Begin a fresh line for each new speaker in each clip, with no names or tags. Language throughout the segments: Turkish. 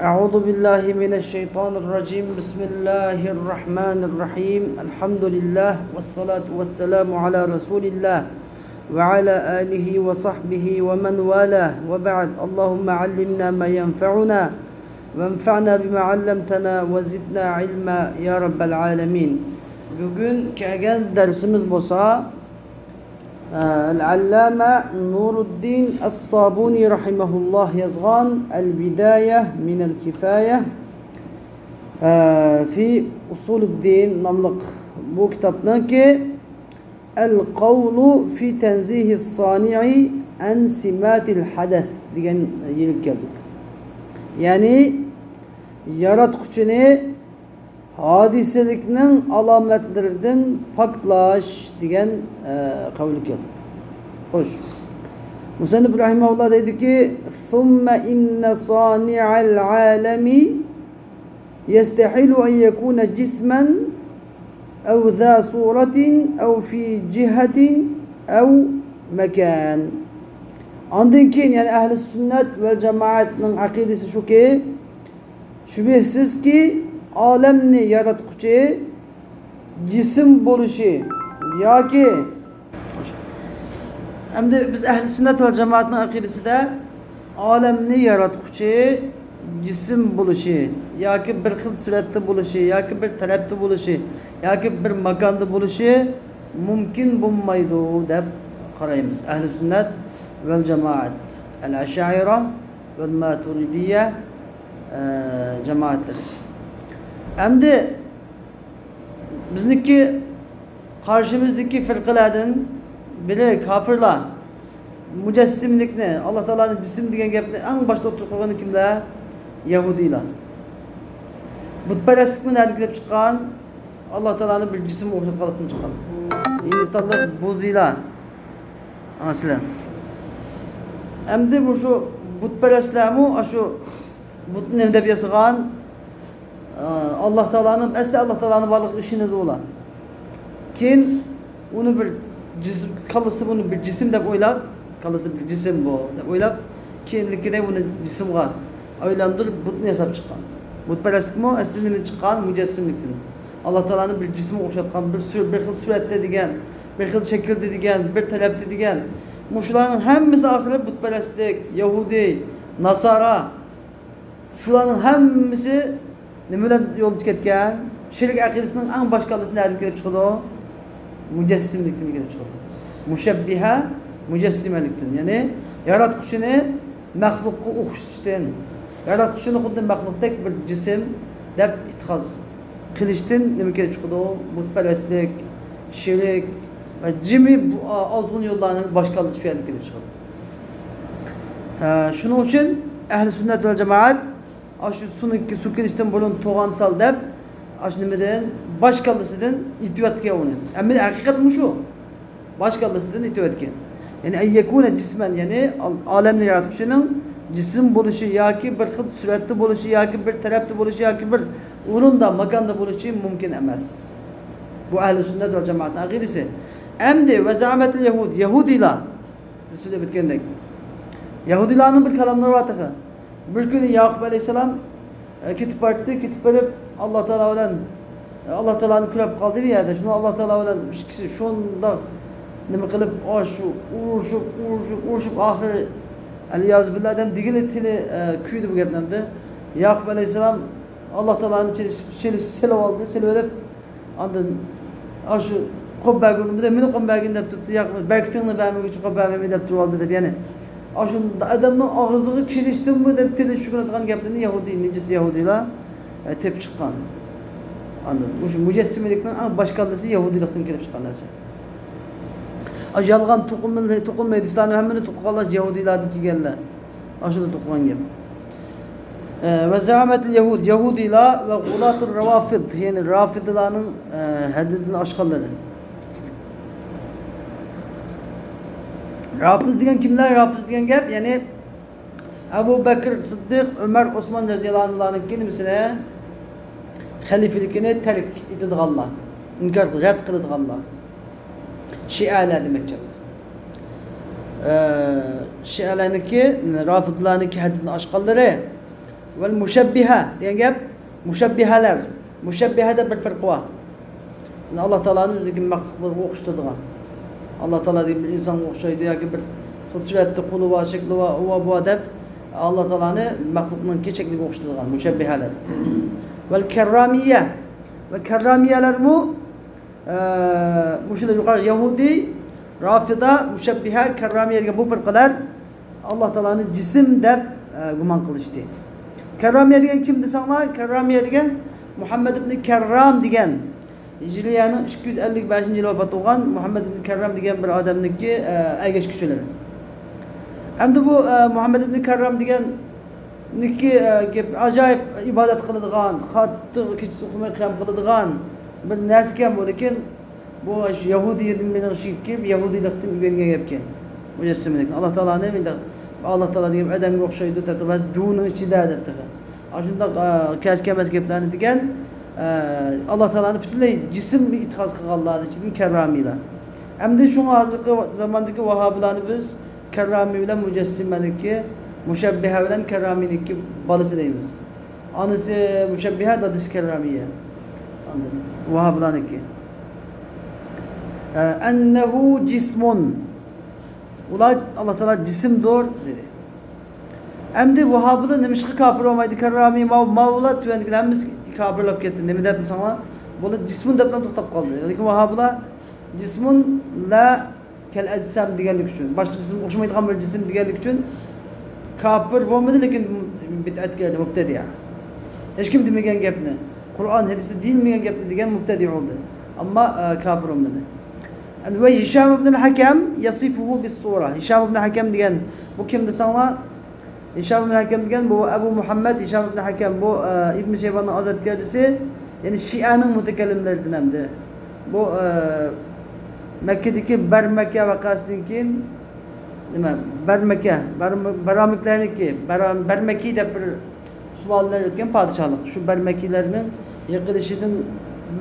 أعوذ بالله من الشيطان الرجيم بسم الله الرحمن الرحيم الحمد لله والصلاة والسلام على رسول الله وعلى آله وصحبه ومن والاه وبعد اللهم علمنا ما ينفعنا وانفعنا بما علمتنا وزدنا علما يا رب العالمين. Bugün kelgan dersimiz bolsa Al-Allama Nuruddin As-Sabuni rahimahullah yazgan El-Bidayeh minel Kifayeh fi Usuluddin namlıq bu kitaptan ki El-Qavlu fi Tenzihis Sani'i en Simatil Hades degan yelip geldik. Yani yaratquchini hadiselikning alametlerinden paklaş degan kavli keldi. Xo'sh. Musannif rahimahullah dedi ki: "Thumma inna sani'al alami yestahilu en yekuna cismen ev za suratin ev fi cihetin ev mekan." Ondan keyin yani ahli sünnet ve cemaatning aqidasi shuki, şübihsiz ki alemni yaratquchi cisim bo'lishi yoki hamda biz ahli sünnet ve cemaatning aqidasida alemni yaratquchi cisim bo'lishi yoki bir xil suratda bo'lishi yoki bir tarafda bo'lishi yoki bir makonda bo'lishi mumkin bo'lmaydi deb qaraymiz. Ahli sünnet vel cemaat, el-Eş'ari vel Maturidiyye cemaatleri. Endi bizniki karşımızdaki firqalardan biri kafirlar mücessimlikni, Allah Teala'nın cisim degan gapni eng başta o'tirib qo'ygani kimlar? Yahudilar. Butparastlik bilan kelib chiqqan, Allah Teala'nın bir cisim o'xshatganlikdan chiqqan. Hindistonda buziylar. Aslan. Endi bu şu butparastlarmu şu butni nima deb yasagan Allah Teala'nın asli Allah Teala'nın varlık işini de ola. Keyin onu bir cisim kalısı bunu bir cisim deb o'ylab, kalısı bir cisim bu deb o'ylab, keyinlikida bunu cisimga aylantirib butni yasab chiqqan. Butparastlikmi asli nima chiqqan? Mujassimlikdan. Allah Teala'nın bir cismi o'xshatgan, bir xil suratda degan, bir xil shaklda degan, bir talabda degan. Shularning hammasi oxiri butparastlik, Yahudi, Nasara shularning hammasi nima bilan yo'l ketgan? Shirk aqidasining eng boshqalisidan nereden kelib chiqadi? Mujassimlikdan kelib chiqadi. Mushabbiha mujassimlikdan. Ya'ni yaratquchini maxluqqa o'xshatishdan, yaratquchini xuddi maxluqdek bir jism deb ittihoz qilishdan nima kelib chiqadi? Butparastlik, shirk ve cimi azgın yollarının başkalısı şu kelib chiqadi. Shuning uchun ahli sünnet ve cemaat şu suniki su kelishdan burun to'g'ansal deb shu nimadan boshqalisidan itibatga o'rin. Ammo haqiqat shu. Boshqalisidan itibatga. Yani ayyakuna cismen yani alemni yaratquchining cisim bo'lishi yoki bir xil suratda bo'lishi yoki bir tarafda bo'lishi yoki bir o'rinda, makonda bo'lishi mumkin emas. Bu ahli sünnet ve cemaatning aqidasi. Endi ve za'amatul yahud, Yahudilar Resulü bitgandek. Yahudilarning bir kalamlari var taqa. Bir kuni Yaqub alayhisalom ketib bordi, ketib borib Allah Teala bilan Allah Teala'ni kurab qoldi bu yerda. Shuni Allah Teala bilan kishi shunda nima qilib, shu urushib oxiri aliyaz billah dem digili tili kuydi bu gaplarda. Yaqub alayhisalom Allah Teala'ni chelishib selib oldi, selib olib ondan shu qo'bbagini bir de meni qo'bbagini deb turibdi. Yaqub berkitingni bermigi uchun qo'bbagini deb turib oldi deb yani. Aşında adamın ağzını kiliştin mi de teli şükür etken gaplarını Yahudi, necisi Yahudiler tep çıkan. Anladın? Bu mücessimilikten ama başkalısı Yahudilikten kelip çıkan narsa. Yalgan to'qilmaydi, İslam'ın hemmini to'qillar Yahudilarniki geldiler. Aşında to'qilgan gap. Ve za'amatul yahud, Yahudilar ve gulatul ravafid, yani Rafidilarning haddini aşqanlari. Rafiz degan kimlar? Rafiz degan gap yani Abu Bakr Siddiq, Ömer, Osman radhiyallohu anhularning nimasini xalifaligini tark etadiganlar, inkor qilib, rad qiladiganlar. Şialar demekçi. Şialarniki, Rafidlarniki haddini aşqanlari Vel müşebbiha diyen gap müşebbihalar. Müşebbiha da bir farkı var. Yani Allah Teala'nın özdeki mahlukları okuşturduğun. Allah Teala diye bir insan okşaydı ya ki bir hususiyette kulu var, şekli var, o bu adab Allah Teala'nın mahluklarının ki şekli okuşturduğun müşebbihalar. Vel kerramiye ve kerramiyeler mu müşide yukarı Yahudi, Rafida, müşebbiha, kerramiye diye bu fırkalar Allah Teala'nın cisim de guman kılıştı. Kerramiye diyen kimdi sana? Kerramiye diyen Muhammed ibn Kerram diyen Hicriye'nin 255. yılı vefat olan Muhammed ibn Kerram diyen bir adamın ki ergeç kişileri. Hem de bu Muhammed ibn Kerram diyen ki acayip ibadet kılıdığan, hattı keçisi okumayı kıyam kılıdığan bir nesken bu lekin bu Yahudi yedim beni şiif ki Yahudi daktin ügenge yapken mücessimelik. Allah Teala ne bildi? Allah Teala diyeyim adam yok şeydi tatbaz cuğunun içinde edip tıkı. Aşında keskemez geplerini diken Allah Teala'nın bütünlüğü cisim bir itikaz kılallardı için kerramiyle. Hem de şu hazırki zamandaki Vahabilerini biz kerrami ile mücessimelik ki müşebbihe ile kerramilik ki balısı deyimiz. Anısı müşebbihe dadısı kerramiye. Anladın? Vahabilerini ki. Ennehu cismun. Ulan Allah Teala cisim doğru dedi. Hem de Vahabı'da nemişki kafir olmaydı kerrami mavla tüvendikiler hemiz kafirlap gitti. Ne mi derdi sana? Bunu cismun depten tutup kaldı. Yani Vahabı'da cismun la kel etsem diyenlik için. Başka cisim okşamaydıgan bir cisim diyenlik için kafir olmadı lakin bid'at geldi mübtedi ya. Hiç kim demegen gapni. Kur'an hadisi değilmeyen gapni diyen mübtedi oldu. Ama kafir olmadı. Yani ve Hişam ibn Hakem yasifuhu bis sura. Hişam ibn Hakem diyen bu kimdi sana? Hişam ibn Hakem diyen bu Ebu Muhammed Hişam ibn Hakem bu İbn Şeyban'ın azatkarisi yani Şia'nın mütekellimlerinden hem de. Bu Mekke'deki Bermeke vakasınınkin Bermeke Beramiklerindeki Bermeki de bir suvallar ötken padişahlık. Şu Bermekilerinin yaklaşıkın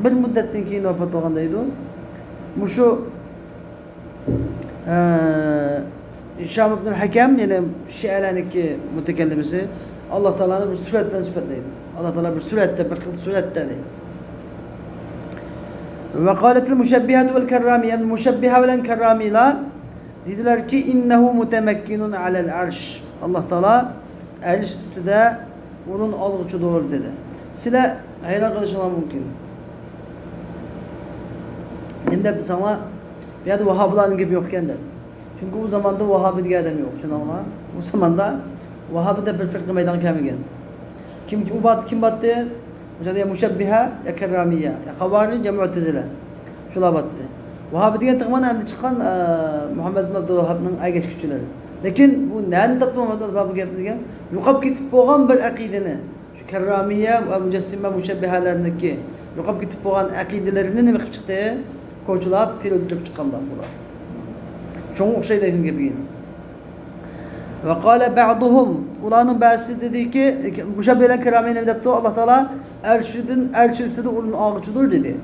bir müddetten keyin vefat olgandaydı. Bu şu Hişam ibn Hakem yani Şia'lerdeki mütekellimisi Allah Teala'nın bir suretten sıfatlıydı. Allah Teala bir surette bir kıl surette değil. Ve kâletil müşebbihetu vel kerramiye müşebbihe velen kerramila dediler ki innehu mutemekkinun alel arş. Allah Teala arş üstüde onun algıcı doğru dedi. Size hayran kardeşler mümkün. Ne dedi sana? Ya da Vahabilerin gibi yokken de. Çünkü o zamanda Vahabi diye adam yok. Şunu ama o zamanda Vahabi de bir fırka meydan kemigen. Kim battı? Mesela ya müşebbiha ya kerramiye ya havaric ya mu'tezile. Şula battı. Vahabi diye tıkman hem de çıkan Muhammed bin Abdülvahhab'ın aygeç küçüleri. Lakin bu neden taptı Muhammed bin Abdülvahhab'ı getirirken yuqab gitip boğan bir akideni. Şu kerramiye ve mücessime müşebbihalarındaki yuqab gitip boğan akidelerini ne mi çıktı? Koçular tel öldürüp çıkanlar bunlar. Çoğu şey de gibi yine. Ve kâle ba'duhum ulanın bazısı dedi ki müşebbiheler keramiye ne dedi? Allah Teala elçi üstüde onun ağıçıdır dedi.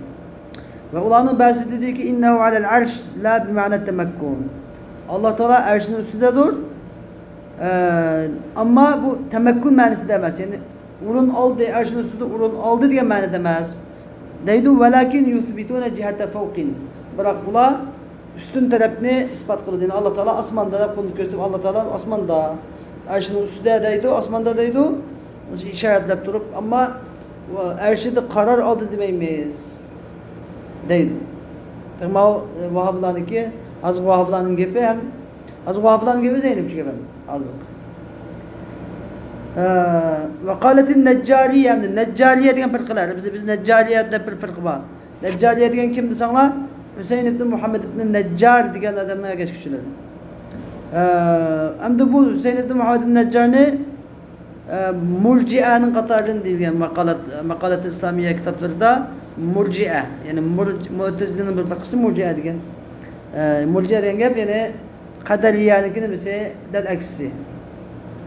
Ve ulanın bazısı dedi ki innehu alel arş la bi ma'na temekkun. Allah Teala erşinin üstündedir. Ama bu temekkün manası demez. Yani urun aldı erşinin üstünde urun aldı diye mani demez. Deydu velakin yuthbitune cihete fevkin. Bırak bula üstün tarafını ispat kıldı. Yani Allah Teala asmanda da konu gösterip Allah Teala asmanda erşinin üstünde deydu, asmanda deydu. İşaretlep durup ama erşide karar aldı demeyiz. Deydu. Ama Vahabilerin ki az Vahabilerin gibi hem az Vahabilerin gibi Zeynep gibi azık. Ve kâletin neccariye yani neccariye diyen fırkılar. Biz neccariye de bir fırkı var. Neccariye diyen kimdi sana? Hüseyin ibn Muhammed ibn Neccar diyen adamlara geç kişiler. Hem de bu Hüseyin ibn Muhammed ibn Neccar'ını Murcia'nın katarını diyen makalat İslamiye kitaplarında Murci'a yani Mu'tezile'nin bir bakısı Murci'a diyen. Murci'a diyen gep yani Kaderiye'ninkini mesela del aksi.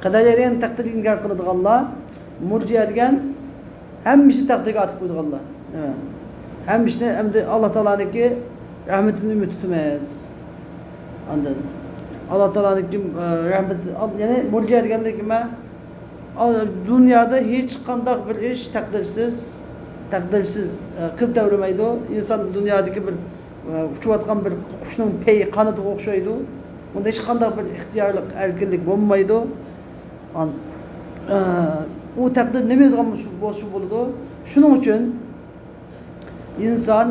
Kaderiye diyen takdir inkar kılıdık Allah. Murci'a diyen hem bir şey takdir atıp koyduk Allah. Evet. Hem işte hem de Allah Teala'nınki rahmetini ümit tutmaz. Anladın? Allah Teala'nınki rahmet yani Murci'a diyen de kime Dünyada hiç qandaq bir iş takdirsiz qilib davramaydi. İnsan dünyadaki bir uçuvatgan bir quşning peyi qanatiga o'xshaydi. Unda hech qanday bir ixtiyorlik, erkinlik bo'lmaydi. U taqdir nima yozgan bo'lsa bo'ladi. Shuning uchun inson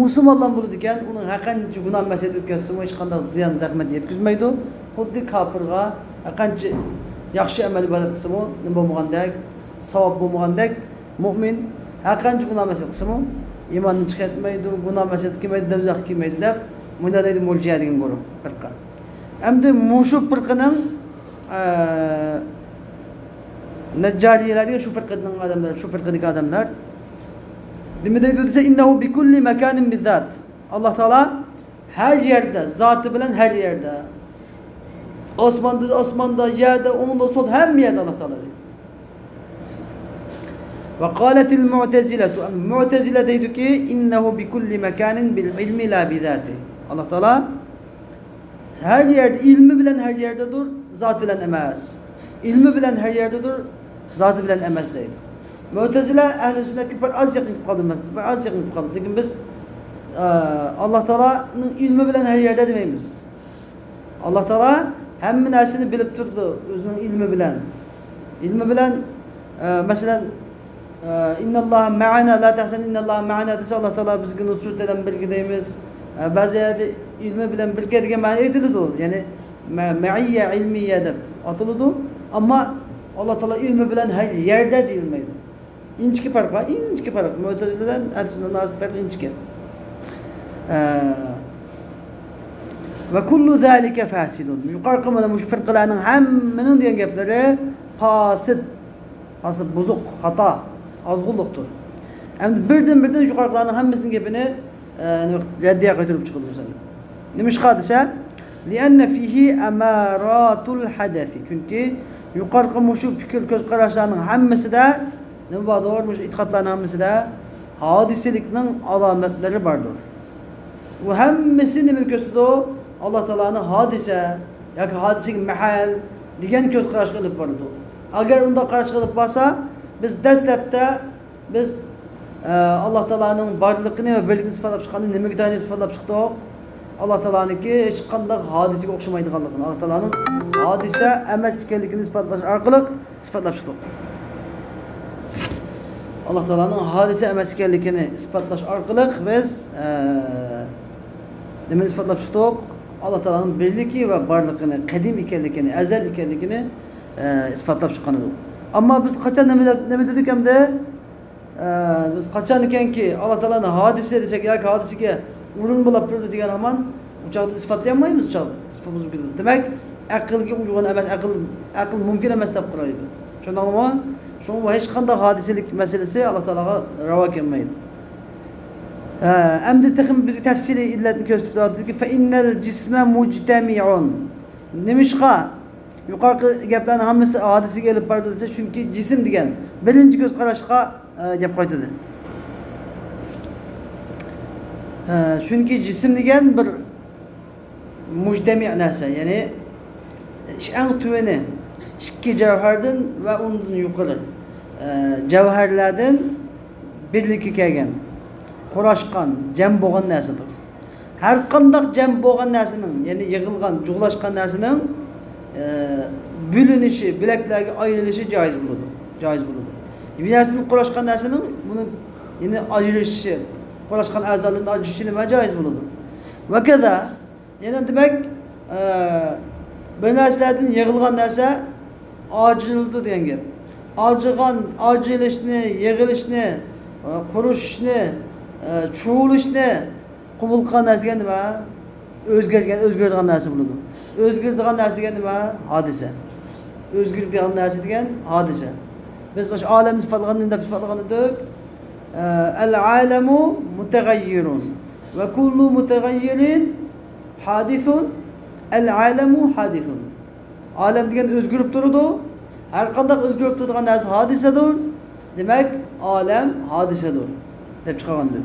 musulmonlar bo'ladi ekan, uning haqancha gunoh masiyat o'tkazsa, hech qanday ziyon, zahmat yetkazmaydi. Xuddi kofirga haqancha yaxshi amal ibodat qilsa-mu, nima bo'lmagandek, savob bo'lmagandek, mu'min haqancha gunoh masiyat qilsa-mu, iymondan chiqmaydi, gunoh masiyat qilmaydi, do'zax qilmaydi deb mo'nadaydi mo'ljadigan guruh firqa. Endi mushu firqaning Neccariyler diye şu firqadagi adamlar nima deydi desa innahu bi kulli makanin bizat. Allah Taala her yerde, zatı bilen her yerde. Osmanda, yerde, onda sol hem yerde Allah Taala deydi. Ve qalatil mu'tezile deydi ki innahu bi kulli makanin bil ilmi la bizati. Allah Taala her yerde, ilmi bilen her yerdedir, zat bilen emez. İlmi bilen her yerdedir, zatı bilen emez deydi. Mu'tezile ehl-i sünnetki bir az yakın kaldı. Lakin biz Allah Teala'nın ilmi bilen her yerde demeyimiz. Allah Teala hem narsini bilip durdu, özünün ilmi bilen. İlmi bilen mesela innallaha ma'ana la tahsen innallaha ma'ana dese Allah Teala bizge nusret eden bilgi deyimiz. Bazı yerde ilmi bilen bilgi edigen ma'na edildi. Yani ma'iyye ilmiye de atıldı. Ama Allah Teala ilmi bilen her yerde değilmeydi. İnçki fark var, inçki fark. Mu'tezileden ehl-i arası fark inçki. Ve kullu zâlike fâsidun. Yukarıkımada bu firqalarının hemminin diyen gepleri fasid, bozuk, hata, azgınlıktır. Hem birden yukarıklarının hemmesinin gepini reddiye götürüp çıkıldı mesela. Neymiş hadise? لِأَنَّ فِيهِ اَمَارَاتُ الْحَدَثِ. Çünkü yukarıkı şu fikir göz kararlarının hemmesi de ne vardır? İtikatların hemmesi de hadiselikinin alametleri vardır. Bu hemmesi ne gösteriyor? Allah Teala'nın hadise, yani hadisenin mehal, diyen göz karşı kılıp vardır. Eğer onda karşı kılıp varsa, biz deslepte, biz Allah Teala'nın varlığını ve birliğini ispatlap çıkanı, ne miktarını ispatlap çıktık. Allah Teala'nın ki hiç qandaq hadiseye oxşamaydiganlığını, Allah Teala'nın hadise emas ekanligini isbatlash orqali isbatlab chiqdik. Allah Teala'nın hadise emas ekanligini isbatlash orqali biz nimani isbatlab chiqdik? Allah Teala'nın birligi ve barligini, qadim ekanligini, azal ekanligini isbatlab chiqqan edik. Ama biz qachon nima dedik hamda biz qachon ekanki Allah Teala'nın hadise desek yoki hadisega urun bulab turdi degan hamon uçaqda isbotlayolmaymiz uçaqda. Isbotimiz ketadi. Demak, aqlga uyg'un emas, aql mumkin emas deb qaraydi. Shundaqmi? Shunga hech qanday hodiselik masalasi Allah Taolaga ravo kelmaydi. Endi texim bizga tafsiliy illatni ko'rsatib berdi fa innal jisma mujtami'un. Nimishqa yuqorqi gaplarning hammasi hodisiga olib bordi desa, chunki jism degan birinchi ko'z qarashga gap qo'ydi. Çünkü cisim degan bir mujtami' narsa, ya'ni eng tuvani ikki javhardan va undan yuqori javharlardan birlikka kelgan, qurashgan, jam bo'lgan narsadir. Har qanday jam bo'lgan narsaning, ya'ni yig'ilgan, jug'lashgan narsaning bo'linishi, bilaklarga ayrilishi joiz bo'ladi. Bir narsaning qurashgan narsaning buni ya'ni ajrashishi Qo'lashgan a'zolarning ajrishi nima joiz bo'ladi. Va kaza, yana demak, bir narsalardan yig'ilgan narsa ajrildi degan gap. Ajrilishni, yig'ilishni, qurishni, chuvilishni qabul qilgan narsa nima? O'zgargan narsa bo'ladi. O'zgargan narsa degan nima? Hodisa. O'zgargan narsa degan hodisa. Biz o'sha olamni sifatlagan edik. العالم متغير وكل متغير حادث العالم حادث. Alem degan o'zgarib turadi. Har qanday o'zgarib turadigan narsa hodisadir. Demak, olam hodisadir deb chiqargandir.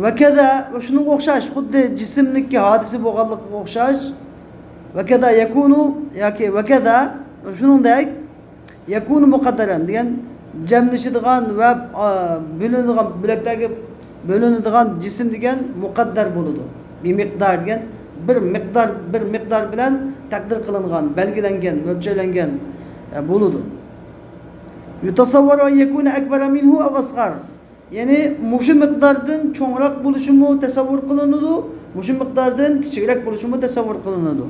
Va kaza, shunga o'xshash, xuddi jismniki hodisa bo'lganligiga o'xshash. Va kaza yakunu yoki va kaza shuningdek yakunu muqaddaran degan jamlashadigan va bo'linadigan bo'lakdagi bo'linadigan jism degan muqaddar bo'ladi. Bir miqdar degan bir miqdar bilan taqdir qilingan, belgilangan, mo'ljallangan bo'ladi. Yutasavvaru an yakuna akbara minhu aw asghar. Ya'ni mushu miqdordan cho'ngroq bo'lishi mu tasavvur qilinadi, mushu miqdordan kichikroq bo'lishi mu tasavvur qilinadi.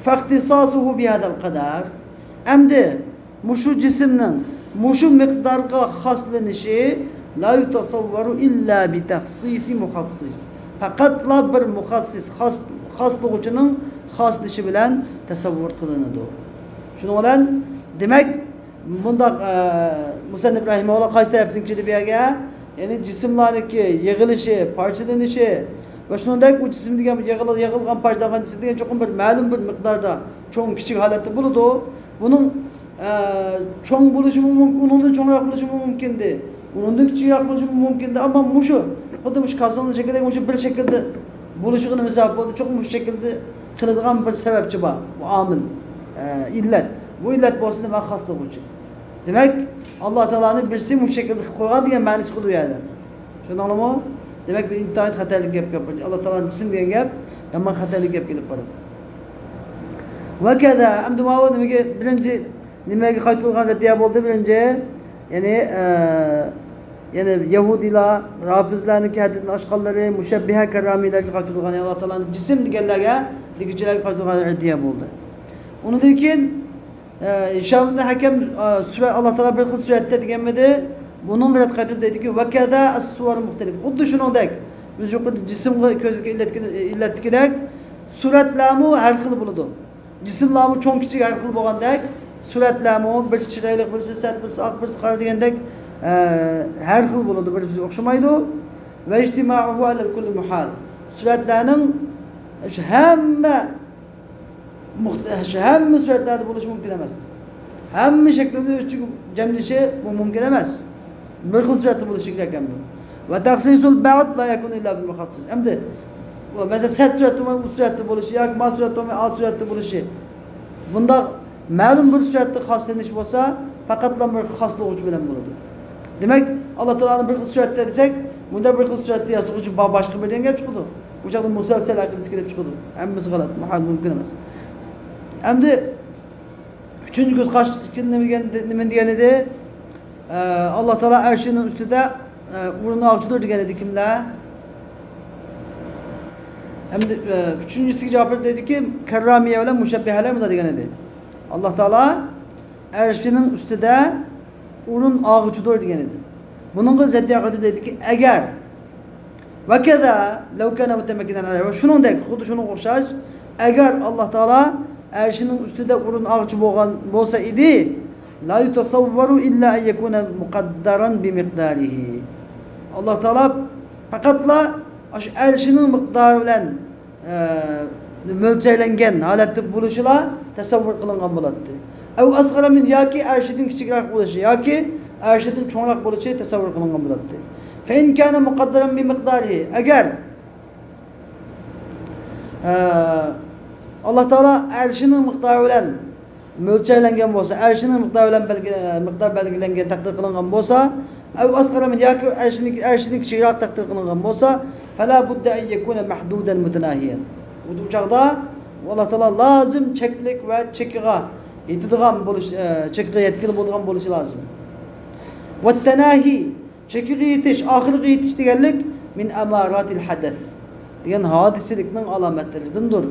Faqtisasuhu bi hadal qadar. Endi mushu jismning mushu miqdorga xoslanishi la yutasavvaru illa bi taxsisi muxassis. Faqatla bir muxassis xoslig'ining xoslishi bilan tasavvur qilinadi. Shuning bilan demak bunda Musannif rahimahulloh qaysi tarafdan kelib berga, ya'ni jismlarniki yig'ilishi, parchalanishi va shuningdek bu jism degan yig'ilgan parchalangan jism degan cho'qim bir ma'lum bir miqdorda cho'ng kichik holatda bo'ladi. Buning cho'ng bo'lishi mumkin, undan cho'ngroq bo'lishi mumkindi. Undan kichikroq bo'lishi mumkindi, ammo mushu xuddi mush kasonli shaklda mushu bir shaklda bo'lishini misol bo'ldi, cho'ng mush shaklda qiladigan bir sababchi bor. Bu omil, illat. Bu illat bo'lsa nima xoslik uchun. Demak, Alloh taolaning birsi bu shaklda qo'ygan degan ma'nosi qilib beradi. Shundaqmi? Demak, bu intayin xatolik gap gapirdi. Alloh taolaning jism degan gap yomon xatolik gap kelib qoladi. Va kaza amdu ma'ud nimaga birinchi nimaga qaytilgan raddiya bo'ldi birinchi? Ya'ni Yahudilar, Rafizlarning hadidini oshqonlari, mushabbiha karramiylarga qaytilgan Alloh taolaning jism deganlarga, degichilarga qaytilgan raddiya bo'ldi. Undan keyin Şam'da hakem Allah Teala bir xil suratda deganmidi? Bunun rad qaytib deydiki, va kaza as-suvar muxtalif. Xuddi shuningdek, biz yuqorida jismga ko'zga illatdikidek, suratlarmi har xil bo'ladi. Jismlarmi cho'ng kichik har xil bo'lgandek, suratlarmi bir chiroyli, birisi sal, birisi oq, birisi qora degandek har xil bo'ladi, bir-biriga o'xshamaydi. Va ijtima'uhu ala kulli muhal. Suratlarning hamma suratlarda bo'lishi mumkin emas. Hamma shaklda o'chib jamlishi bu mumkin emas. Bir xil suratda bo'lishi kerak ekan bu. Va taxsisul ba'd la yakun illa bil mukhassis. Endi masalan sat suratda u suratda bo'lishi yoki ma suratda a suratda bo'lishi. Bunda ma'lum bir suratda xoslanish bo'lsa, faqatla bir xoslik bilan bo'ladi. Demak, Alloh taolaning bir xil suratda desak, bunda bir xil suratda yasag'uvchi boshqa bir dengga chiqadi. Bu joqda musalsal aqlisi kelib chiqadi. Hammasi g'alati, muhal mumkin emas. Endi üçüncü göz karşılıklı nima degan edi? Alloh taolo arshining ustida o'rin olchidir degan edi kimlar? Endi üçüncüsüga javob berdiki, karramiya bilan mushabbihalar bunda degan edi. Alloh taolo arshining ustida o'rin olchidir degan edi. Buningga raddiya qilib dediki, agar va kaza law kana mutamakkinan va shuningdek xuddi shunga o'xshash, agar Alloh taolo arshining ustida o'rin olchi bo'lsa edi, la yutasavvaru illa an yakuna muqaddaran bi miqdarihi. Alloh taolo faqatla shu arshining miqdori bilan mo'ljallangan holatda bo'lishila tasavvur qilingan bo'ladi. Aw asghara min yoki arshidan kichikroq bo'lishi yoki arshidan cho'ngroq bo'lishi tasavvur qilingan bo'ladi. Fa in kana muqaddaran bi miqdarihi, agar Alloh taolo arshining miqdori bilan mo'ljallangan bo'lsa, arshining miqdori bilan miqdor belgilangan, taqdir qilingan bo'lsa, aw asghara min yoki arshining kichikroq taqdir qilingan bo'lsa, fala budda an yakuna mahdudan mutanahiyan. Bu chaqda Alloh taolo lozim cheklik va chekiga yetadigan bo'lish, chekiga yetkili bo'lgan bo'lishi lozim. Va tanahi, chekiga yetish, oxiriga yetish deganlik min amaratil hadath. Degan hodisalikning alomatlaridandir.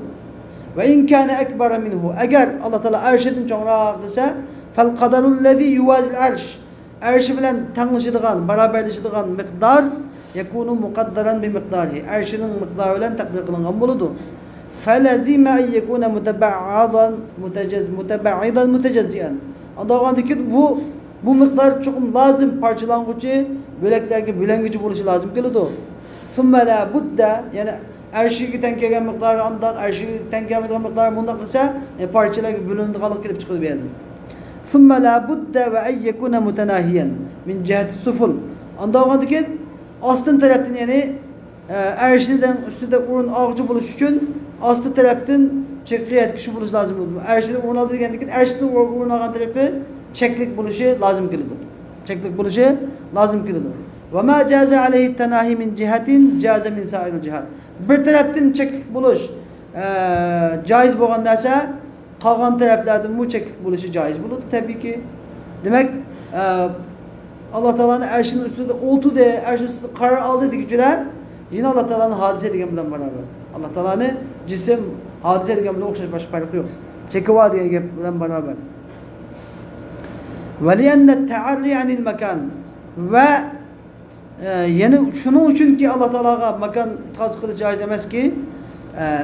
Ve in kana akbara minhu, agar Alloh taolo arshidan cho'ngroq desa, fal qadarul ladzi yuwazil arsh, arshi bilan tanglashadigan, barobarlashadigan miqdor yakunu muqaddaran bi miqdarihi, arshining miqdori bilan taqdir qilingan bo'ladi. Falazima an yakuna mutaba'adan mutajazziyan. Andagandaki bu miqdor cho'qim lozim parchalanguvchi, bo'laklarga bo'languchi bo'lishi lozim keladi. Thumma la budda, ya'ni arshiga teng kelgan miqdori andaq, arshiga teng kelmagan miqdori bundaq desa, parchalarga bo'linadiganlik kelib chiqib beradi. Thumma la budda va an yakuna mutanahiyan min jihati suful. Andagandaki ostin tarafdan, ya'ni arshidan ustida o'rin og'chi bo'lish uchun osti tarafdan chekli kishi bo'lishi lozim bo'ldi. Arshida o'rnaldi degandan keyin arshida o'rnagan tarafi cheklik bo'lishi lozim keladi. Cheklik bo'lishi lozim keladi. Va ma jaza alayhi tanahi min jihatin jaza min sa'iril jihat. Bir tarafdan cheklik bo'lish joiz bo'lgan narsa qolgan taraflardan bu cheklik bo'lishi joiz bo'ladi tabiiyki. Demak, Allah Teala'nın arşının üstünde oldu de, arşının üstünde karar aldı dedikçiler yine Allah Teala'nın hadise edigen bilen beraber. Allah Teala'nın cisim hadise edigen bilen okşayıp başka farkı yok. Çekiva diyen bilen beraber. Ve liyenne te'arri anil mekan ve yani şunun için ki Allah Teala'ga mekan itiraz kılıç caiz emez ki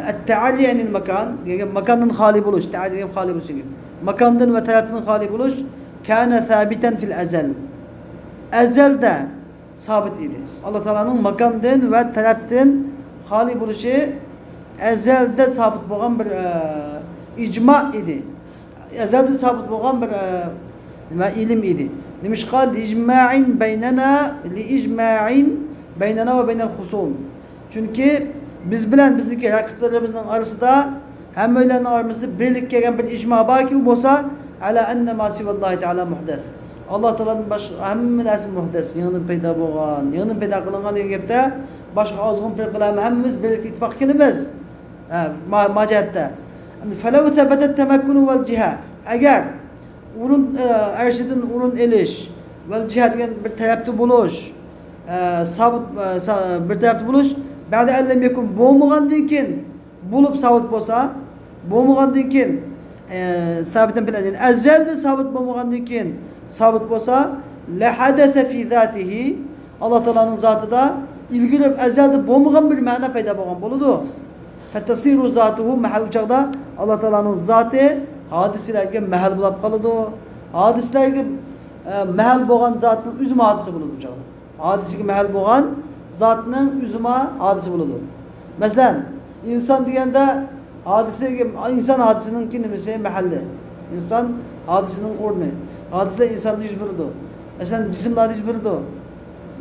et-te'arri anil mekan, mekanın hali buluş, te'arri diyen hali buluş. Mekanın ve tarafının hali buluş kâne sabiten fil ezel. Ezelde sabit idi. Allah Teala'nın makamdan ve taraftan hali buluşu ezelde sabit olan bir icma idi. Ezelde sabit olan bir ilim idi. Demiş kal icma'in beynena li icma'in beynena ve beynel husum. Çünkü biz bilen bizdeki rakiplerimizin arasında hem öylenin aramızda birlik gelen bir icma baki olsa ala enne ma sivallahi teala muhdes. Allah Teala'nın başka hem narsa muhdes, yanın peyda bo'lgan, yanın peyda qilingan degan gapda boshqa ozg'in firqalar hammamiz birlikda ittifoq qilamiz. Majatda. Falau thabatat tamakkun vel cihad. Agar urun arshidin urun elish vel cihad degan bir tarafda bo'lish, sabit bir tarafda bo'lish, ba'da allam yakun bo'lmagandan keyin bo'lib sabit bo'lsa, bo'lmagandan keyin sabitan bil ajal azalda sabit bo'lmagandan keyin sabit bo'lsa la hadasa fi zatihi Allah Teala'nın zatı da ilgili ezelde bo'lmagan bir ma'no paydo bo'lgan bo'ladi. Fatasiru zatuhu mahal uçaqda Allah Teala'nın zatı hadiselerge mahal bo'lib qoladi. Hadiselerge mahal bo'lgan zatning üzma hadise bo'ladi uçaqda. Hadisege mahal bo'lgan zatning üzma hadise bo'ladi. Masalan, inson deganda hadisege inson hadisining nimasi mahalli. İnsan hadisinin o'rni. Hadiseler insanda yüz berdi. Mesela cisimlerde yüz berdi.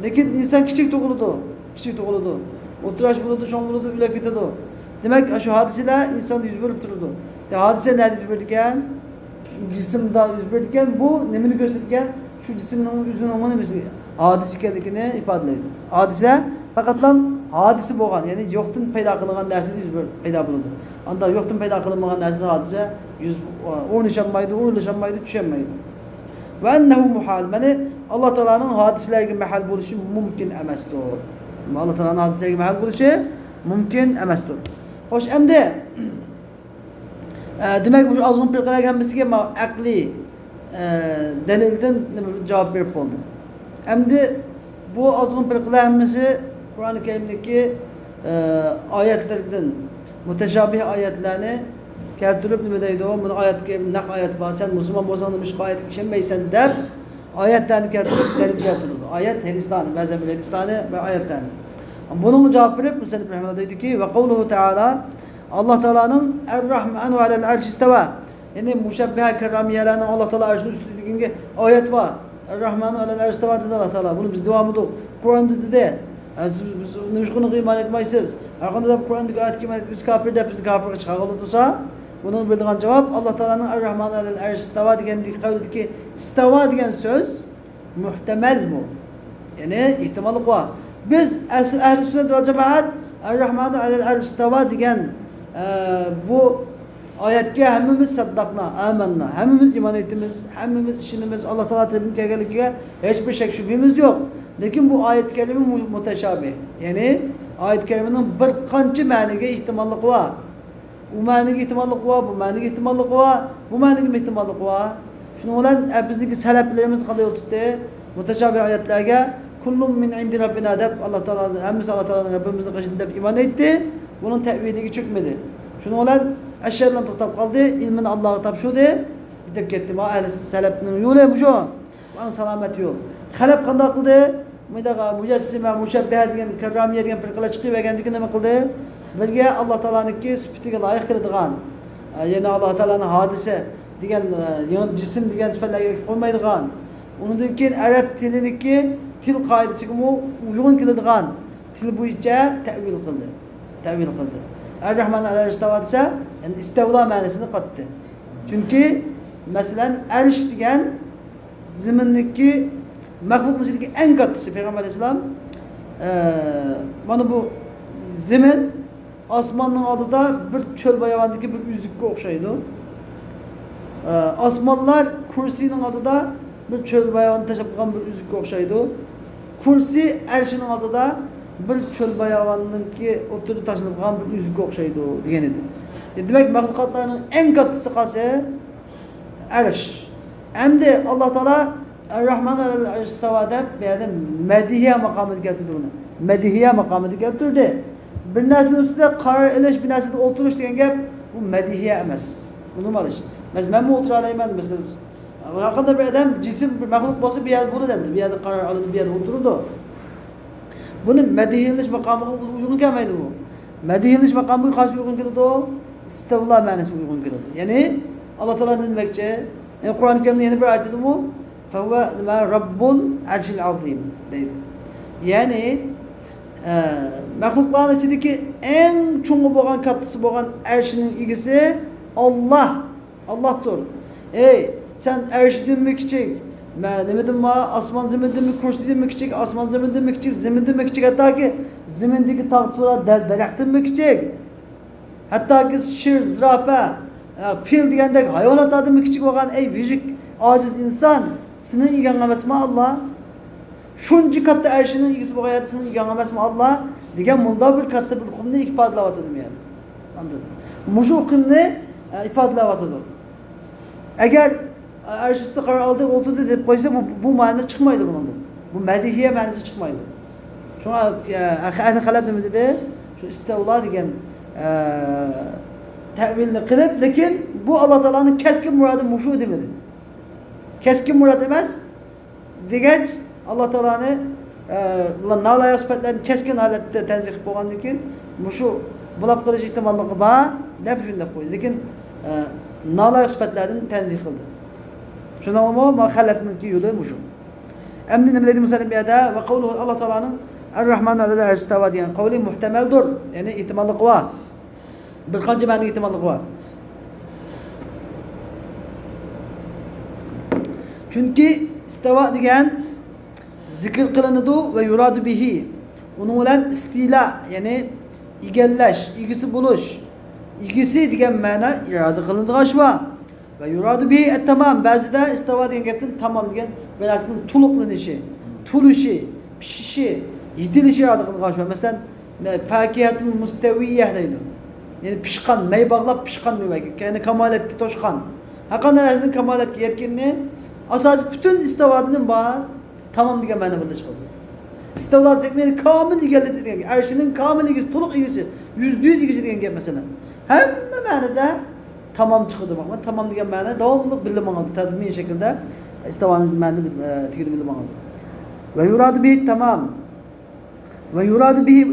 Lekin insan kichik tug'iladi. Kichik tug'iladi. O'tirash bo'ladi, cho'ng bo'ladi, ulab ketadi. Demak, shu hodisalar insonda yuz berib turadi. Hodisa nerede yüz berdi ekan? Jismda yüz berdi ekan. Bu nimani ko'rsatgan? Shu jismning o'zining nimasi? Hodisa ekanligini ifodalaydi. Hodisa faqatlam hodisa bo'lgan, ya'ni yo'qdan paydo qilingan narsa yuz paydo bo'ladi. Anda yo'qdan paydo qilinmagan narsa hodisa yuz o'rnishamaydi, o'rnishamaydi, tushanmaydi. Ve ennehu muhal. Yani Allah Teala'nın hadiselerine mahal buluşu mümkün emestir. Allah Teala'nın hadiselerine mahal buluşu mümkün emestir. Hoş emde demek bu azgın firqalar hemmesiga akli delilden cevap verip oldu. Emde bu azgın firqalar hemmesi Kur'an-ı Kerim'deki ayetlerden müteşabih ayetlerini keltirip nima deydi o? Bunu ayetga naq ayet bor. Sen musulmon bo'lsang nima ayet ishonmaysan deb oyatlarni keltirib dalil keltirdi. Ayet Hindiston, ba'zan Hindiston ve ayetlarni. Bunun cevap verip Müsellif Rahimullah dedi ki ve kavluhu Teala Allah Teala'nın Er-Rahmanu alel arş isteva. Yani müşebbihe kerramiyelerinin Allah Teala arşının üstü dediğinde ayet var. Er-Rahmanu alel arş isteva dedi Allah Teala. Bunu biz devamlı Kur'an'da dedi. Siz nişkunu iman etmeysiz. Arkanda da Kur'an'daki ayet iman etmez kafir de bizi kafir'e çıkarılırsa bunun bildiğin cevap Allah Teala'nın Er-Rahman alel arş isteva diyen kavlideki isteva diyen söz muhtemel mu? Yani ihtimalı var. Biz ehl-i sünnet ve cemaat Er-Rahman alel arş isteva diyen bu ayetke hemimiz saddakna, amenna. Hemimiz iman ettiğimiz, hemimiz işinimiz Allah Teala tarafından geldiğine hiçbir şek şüphemiz yok. Lakin bu ayet-i kerime muteşabih. Yani ayet-i kerimenin bir qancha ma'niga ihtimollik var. Bu ma'niga ihtimollik var, bu ma'niga ihtimollik var, bu ma'niga ihtimollik var. Shuning bilan bizdagi salaflarimiz qanday o'tibdi? Muteşabih oyatlarga kullum min indi Rabbina deb Allah Teala hammasi Allah Teala'ning Rabbimizning qishidan deb iymon etdi. Bunun tevhiliga cho'kmadi. Shuning bilan ashyadan to'xtab qoldi, ilmini Allohga topshirdi, bitib ketdi. Ma ahli salafning yo'li bu shu. Bana salomat yo'l. Xalaf qanday qildi? Mudaga mujassima, mushabbiha degan karramiya degan firqalar chiqib bergandiki nima qildi? Birga Alloh taolaninki sifatiga loyiq qiladigan, ya'ni Alloh taolaning hodisa degan, jism degan sifatlarga qo'ymaydigan, undan keyin arab tiliniki til qoidasiga uyg'un keladigan til bo'yicha ta'vil qildi. Ta'vil qildi. Er-Rahman alel istava desa, yani istavla ma'nosini qatdi. Chunki masalan arsh degan zimindagi maxluqning ichidagi eng kattasi Payg'ambar alayhisalom mana bu zimin osmonning oldida bir cho'l bayavandagi bir uzukka o'xshaydi. Osmonlar kursining oldida bir cho'l bayavanda tashlab qo'ygan bir uzukka o'xshaydi. Kursi arshining oldida bir cho'l bayavandniki o'tirib tashlab qo'ygan bir uzukka o'xshaydi degan edi. Demak, maxluqotlarning eng kattasi qaysi? Arsh. Endi Alloh taolo Er-Rahman alel istava deb bu yerda madihiya maqomida keltirdi buni. Madihiya maqomida keltirdi. Bir narsaning ustida qarar ilish, bir narsada o'tirish degan gap bu madihiya emas. Buni nima qilish? Men bu o'tira olmayman masalan. Haqida bir odam jism bir maxluq bo'lsa bu yerda bo'ladi endi. Bu yerda qarar oladi, bu yerda o'tiradi. Buni madihiyalish maqomiga uygun kelmaydi bu. Madihiyalish maqomiga qarshi uygun keladi. İstavla ma'nosiga uygun keladi. Ya'ni Alloh taolo nima demoqchi? Qur'oni Karimda yana bir aytadimi? Fava ma Rabbul arshil azim deydi. Ya'ni maxluqlarning ichidagi eng cho'ngi bo'lgan, kattasi bo'lgan arshining egasi Alloh. Allohdir. Ey, sen arshdan mi kichik? Nimadan ma osmon zamindan mi kursidan mi kichik? Osmon zamindan mi kichik? Zamindan mi kichik? Hattoki zamindagi tog'lar daraxtdan mi kichik? Hattoki shir, zirafa, fil degandek hayvonotlardan mi kichik bo'lgan ey vijik ojiz inson, sening egang emasmi Alloh? Shuncha katta arshining egasi bo'lgan sening egang emasmi Alloh? Degan bunda bir katta bir hukmni ifodalayotdi yani. Anladın? Mushu hukmni ifodalayotdi. Agar arsh ustida qarar oldi, o'tirdi deb qo'ysa bu ma'no chiqmaydi bundan. Bu madihiya ma'nosi chiqmaydi. Shunga ahli qalb nima dedi? Shu istavlo degan ta'vilni qilib, lekin bu Alloh taoloning keskin murodi mushu demadi. Keskin murod emas degach Alloh taoloni nolaya sifatlarni keskin holatda tanzih bo'lgandan keyin mushu buloq qilish ehtimolligi bor deb shunday qo'ydi. Lekin nolaya sifatlardan tanzih qildi. Shundan ma xalqninki yo'li mushu. Endi nima dedi Musa bu yerda va qavluhu Alloh taoloning Er-Rahman alel istava degan qavli muhtamaldir. Ya'ni ehtimolli bor. Bir qancha ma'noga ehtimolli bor. Chunki istava degan zikr qilinadi va yuradu bihi. Uning bilan istila, ya'ni egallash, egisi bo'lish. Egisi degan ma'no iroda qilinadigan ish bor. Va yuradu bihi at-tamam. Ba'zida istava degan gapdan tamom degan bilasini to'liqlanishi, to'lishi, pishishi, yetilishi iroda qilinadigan ish bor. Masalan, fakihatun mustawiyya deydi. Yani pishqan, may bog'lab pishqan demak. Ya'ni kamolatga to'shqan. Haqiqatan narsaning kamolatga yetganini asosiy butun istivodan bor tamom degan ma'no bilan chiqadi. Istivo desak men komil egalladi degan. Arshining komil egasi, to'liq egasi, %100 egasi degan gap masalan. Hamma ma'noda tamom chiqadi bak. Tamom degan ma'no davomli bilinmagan tadbiq shaklda istivoning ma'nini tikib bilinmagan. Va yuradu bi tamom. Ve yuradu bihi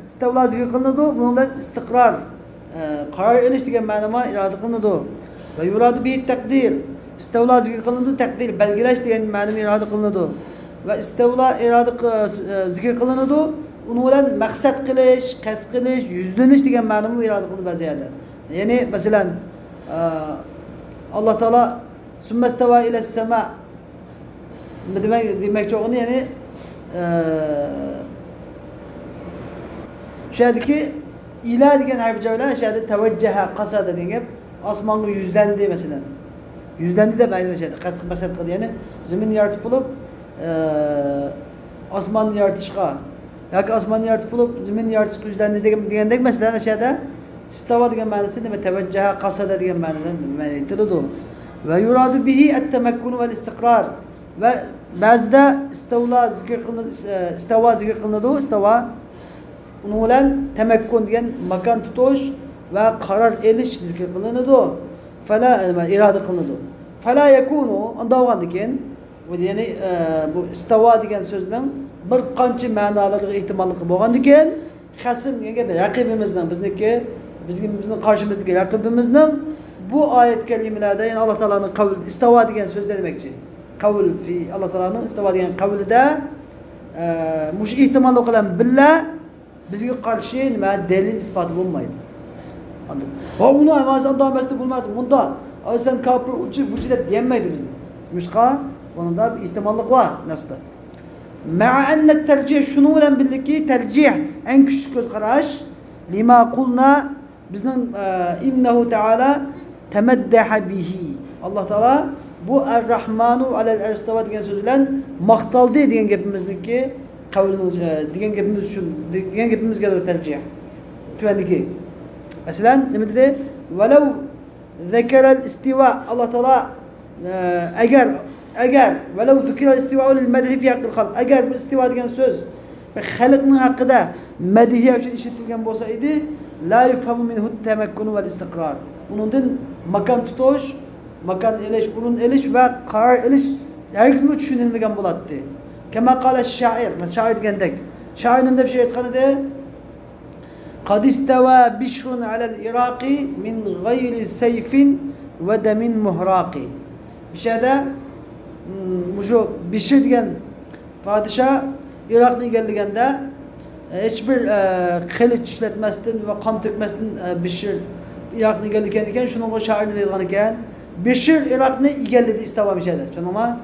istavla zikr qilinadi. Bundan istiqrar, qarar ilish degan ma'noga iroda qilinadi. Ve yuradu bihi taqdir. Istavla zikr qilinadi, taqdir belgilash degan ma'noga iroda qilinadi. Ve istavla iroda zikr qilinadi. Uni bilan maqsad qilish, qasd qilish, yuzlanish degan ma'noga iroda qilinadi ba'zi yerda. Ya'ni masalan Alloh taolo summa istava ila as-sama demakchi o'g'ini ya'ni şuradaki ila degan harf javlar şurada tavajjaha qasada degan gap osmonga yuzlandi mesela. Yuzlandi deb aytishadi. Qasd maqsad qildi. Ya'ni zaminni yaratib bo'lib osmonni yaratishga yoki osmonni yaratib bo'lib zaminni yaratishga yuzlandi degandek masalan shurada istava degan ma'nosi nima? Tavajjaha qasada degan ma'nodan aytiladi. Va yuradu bihi at-tamakkun val istiqrar. Va ba'zida istavla zikr qilinadi, istava zikr qilinadi, istava uni bilan tamakkun degan makon tutish va qaror elish zikr qilinadi. Fala iroda qilinadi. Fala yakunu unda bo'lgandan keyin ya'ni bu istava degan so'zning bir qancha ma'nolari ehtimolli bo'lgandan keyin xasm degan raqibimizning bizning qarshimizdagi raqibimizning bu oyat kalimalarda ya'ni Alloh taolaning qavli istava degan so'zda demakchi. Qavl fi Alloh taolaning istava degan qavlida mush ehtimolli bilan billa bizga qarshi nima dalil isboti bo'lmaydi. Anladın? Ha bunu Ramazan davamesi bulmaz. Bunda ay sen kapır uçu bucu deb diyemeyiz bizni. Müşqa bunun da bir ihtimallik var nasıl? Ma'a enne tercih şunu bilen bildik ki tercih en küçük göz qaraş lima qulna bizning innehu taala temeddeha bihi. Allah Taala bu Er-Rahmanu alel erstava degan so'z bilan maqtaldi degan gapimizniki qavlimiz degan gapimiz uchun degan gapimizga tercih. Tuvandiki mesela ne dedi? Velev zekerel istiva Allah Teala eğer velev zekerel istiva lil medhi fi hakkil halk eğer bu istiva degan söz ve halkning hakkında medhiye için işitilgan bolsa idi la yufhamu minhu temekkun vel istiqrar. Bunundan makan tutuş, makan eliş, urun eliş ve karar eliş herkesin düşünülmegen bulattı. Kema kâle şair, şair degandek. Şairin de bir şey aytqanida قد استوى بشر على العراق من غير سيف ودم محراق. Bişer'de şu Bişir diyen padişah Irak'ın geldiğinde hiçbir kılıç işletmezsin ve kan tökmezsin Bişir Irak'ın geldiğinde şunu o şairini yazganıken Bişir Irak'ını igelledi istava Bişer'de. Çünkü ama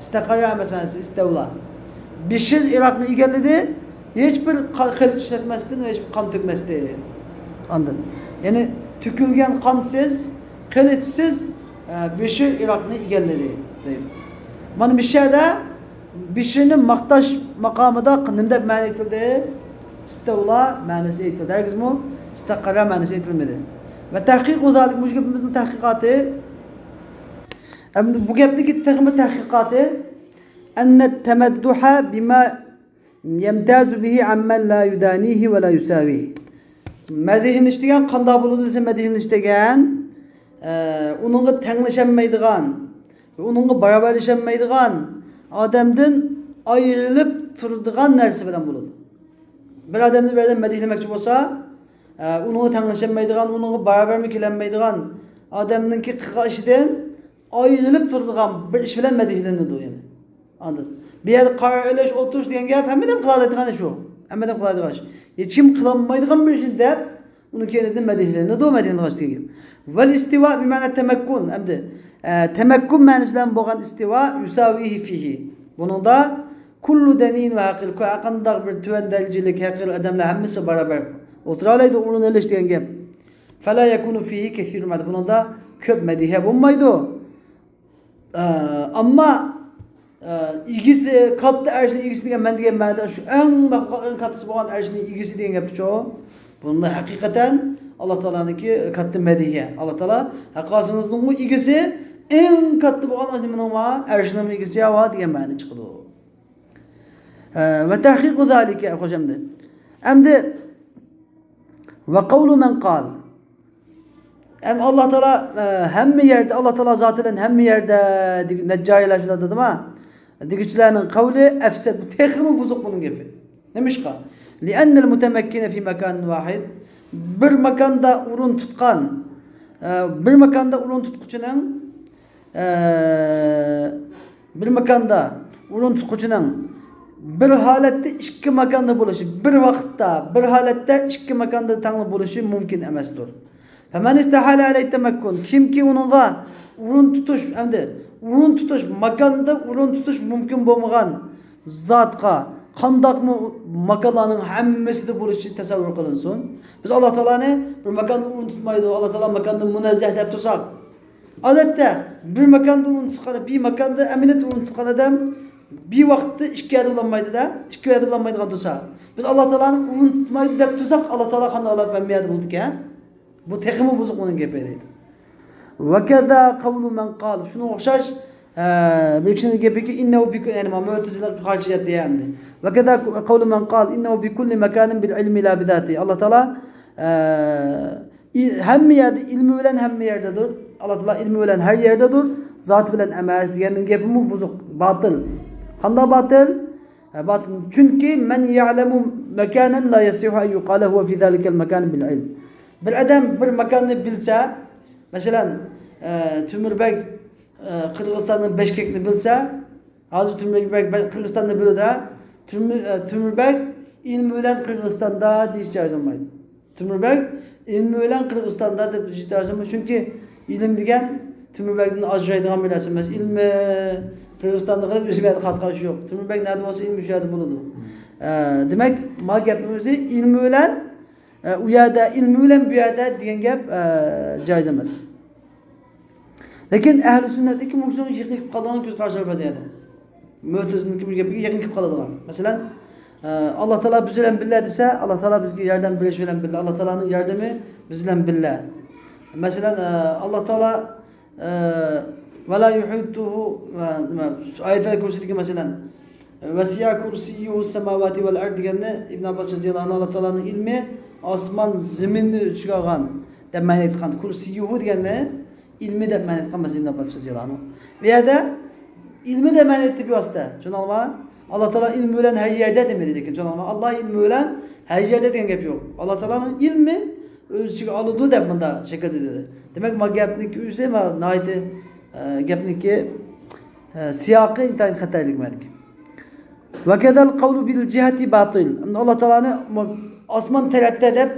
istekara emesmesi istevla. Bişir Irak'ını igelledi hiçbir kılıç işletmezsin ve hiçbir kan tökmezsin. Anladın? Yani tükülgen kansız, kılıçsız Bişir Irak'ını igelledi. Mana Bişir'de Bişir'nin maktaş makamında nimde mani etildi? İstevla manisi etildi. Herkes mu? İstekara manisi etilmedi. Ve tahkik o zalik bu gapimizin tahkikatı bu gapdagi tahkikatı enne temedduha bima yemtazu bihi ammen la yudanihi ve la yusavihi. Medihini iştegen qanda buludu dese medihini iştegen onunla tengleşenmeydigan onunla beraberleşenmeydigan adamdan ayrılıp turdigan nersi bilen buludu. Bir adamni bir adam medihlemekçi bolsa onunla tengleşenmeydigan onunla beraber mi kelenmeydigan adamninki qıqaşidan ayrılıp turdigan bir iş bilen medihlenidi yani. Anladın? Bir yerde karar eleş oturuş diyen gap hemmeden kılalaydigan şu. Hemmeden kılalaydigan iş. Hiç kim kılanmaydigan bir işin dep onu kendine medihlenidi o medihlenidi diyen gap. Vel istiva bimana temekkun. Hem temekkun manasından boğan istiva yusavihi fihi. Bunun da kullu denin ve hakil koy akandaq bir tüvendelcilik hakil adamla hemmisi beraber oturalaydı onun eleş diyen gap. Fela yakunu fihi kesir mad. Bunun da köp medihe bulmaydı. Ama ilgisi katlı erşin ilgisi diyen ben diyen ben şu en katlısı boğan erşinin ilgisi diyen gaptı çoğu. Bunun da hakikaten Allah Teala'nınki katlı medihe. Allah Teala hakikasınızın bu ilgisi en katlı boğan erşinin ama erşinin ilgisi ya var diyen beni çıkdı. Ve tahkiku zalike hocam de. Hem de ve kavlu men kal. Hem Allah Teala hem yerde Allah Teala zatıyla hem yerde neccariler şurada dedim ha. Diğerlerinin kavli efsed. Bu tehimi bozuk bunun gibi. Demiş ki لأن المتمكن في مكان واحد bir makanda urun tutkan bir makanda urun tutkuçunun bir makanda urun tutkuçunun bir halette iki makanda buluşu bir vakitte bir halette iki makanda tanı buluşu mümkün emesdir. Hemen istihale aleyh temekkun kim ki onunla urun tutuş hem de urun tutuş makanda urun tutuş mümkün bulmagan zatqa qandaq mı makalanın hemmesi de buluşu tasavvur kılınsın. Biz Allah Teala'nı bir makanda urun tutmaydı. Allah Teala makanda münezzeh dep tutsak. Adette bir makanda urun tutkan bir makanda eminet urun tutkan adam bir vakitte iki yerde bulanmaydı da iki yerde bulanmaydı kan tutsak. Biz Allah Teala'nın urun tutmaydı dep tutsak Allah Teala qandaq alab ben bir yerde bulduk ya. Bu tekimi bozuk onun gepedeydi. Ve keza kavlu men kal. Şunu okşaş bir kişinin gepi ki innehu bi yani mu'tezile karşıyat diyemdi. Ve keza kavlu men kal innehu bi kulli mekanin bil ilmi la bidati. Allah Teala hem yerde ilmi bilen hem yerdedir. Allah Teala ilmi bilen her yerdedir. Zat bilen emez diyenin gepi mu bozuk batıl. Qanda batıl? Batıl. Çünkü men ya'lemu mekanen la yasihu en yuqala huve fi zalikel mekan bil ilm. Bir adam bir mekanı bilse, mesela Tümürbek Kırgızistan'ın Beşkek'ini bilse, Hazreti Tümürbek Kırgızistan'ını bilir de, Tümürbek ilmi bilen Kırgızistan'da diye caiz olmaydı. Tümürbek ilmi bilen Kırgızistan'da da diye caiz olmaydı. Çünkü ilim degen Tümürbek'in ajraydıgan bir narsa emas. İlmi Kırgızistan'da kadar özübeydi katkaşı yok. Tümürbek nerede olsa ilmi şu yerde bulundu. Demek ma gapimizi ilmi bilen u yerda ilmi bilen bu yerda degan gap caiz emas. Lekin ahli sünnetdeki muhşunun yaqin kelib qoladigan ko'z qarashlari ba'zi yerda. Mu'tazilaning gapiga yaqin kelib qoladigan. Masalan, Allah Teala biz bilan billah desa, Allah Teala bizga yordam berish bilan billah. Allah Teala'nın yordami biz bilan billah. Masalan, Allah Teala ve la yuhituhu ayetler ko'rsatilgan masalan vasiya kursiyyu semavati vel ard deganda İbn Abbas radhiyallohu anhu Allah Teala'nın ilmi osmon zaminni ichiga olgan deb ma'no etgan. Kursiyyu deganda ilmi deb ma'no etgan İbn Abbas radhiyallohu anhu. Ve ya da ilmi de ma'no etdi bu vosita. Tushunarlimi? Allah Teala ilmi bilan her yerde demedi lekin. Tushunarlimi? Allah ilmi bilan her yerde degan gap yo'q. Allah Teala'nın ilmi o'z ichiga oladi deb bunda shakar dedi. Demak, bu gapniki o'zi ma naydi gapniki siyaqi intayin xatarlik ma'nik. Ve kedal kavlu bil cihati batil. Allah Teala'nı osmon tarafda deb